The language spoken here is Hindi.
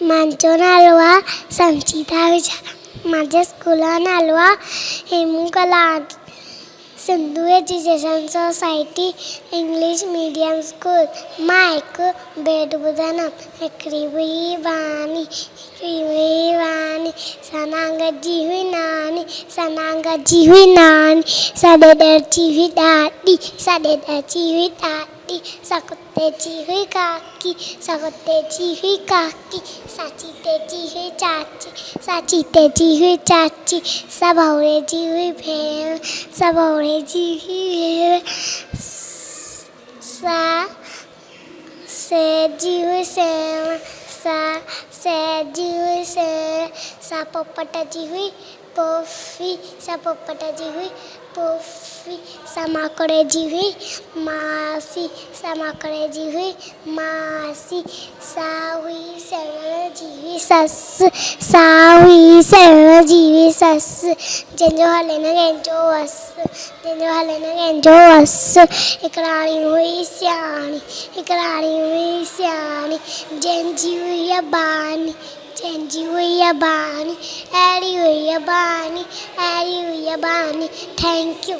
माझो नालो आहे संचिता विचार. माझ्या स्कुला नालो आहे हेमूकला Sindhu education society English medium school. मां हिकु बेड ॿुधंदमि. हिकिड़ी हुई बानी, सना गॾजी हुई नानी, सना गॾजी हुई नानी, साॾे ॾरजी हुई ॾाॾी, साॾे ॾरजी हुई ॾाॾी, सा कुते जी हुई काकी, सा कुते जी हुई काकी, सा चीते जी हुई चाची, सा चीते जी हुई चाची, सा भौरे जी हुई भेण, सा भौरे जी हुई भेण, सा सेठ जी हुई सेण, सा सेठ जी हुई सेण, सा पोपट जी हुई पोफी, सा पोपट जी हुई पोफी, सा माकड़े जी हुई मासी, सा माकड़े जी हुई मासी, सा हुई सेण जी हुई ससु, सा हुई सेण जी हुई ससु. जंहिंजो हले न कंहिंजो वसु, जंहिंजो हले न कंहिंजो वसु. हिकु राणी हुई सियाणी, हिकु राणी हुई सियाणी, जंहिंजी हुई अबानी, जंहिंजी हुई अबानी, अहिड़ी हुई अबानी, अहिड़ी हुई अबानी. Thank you.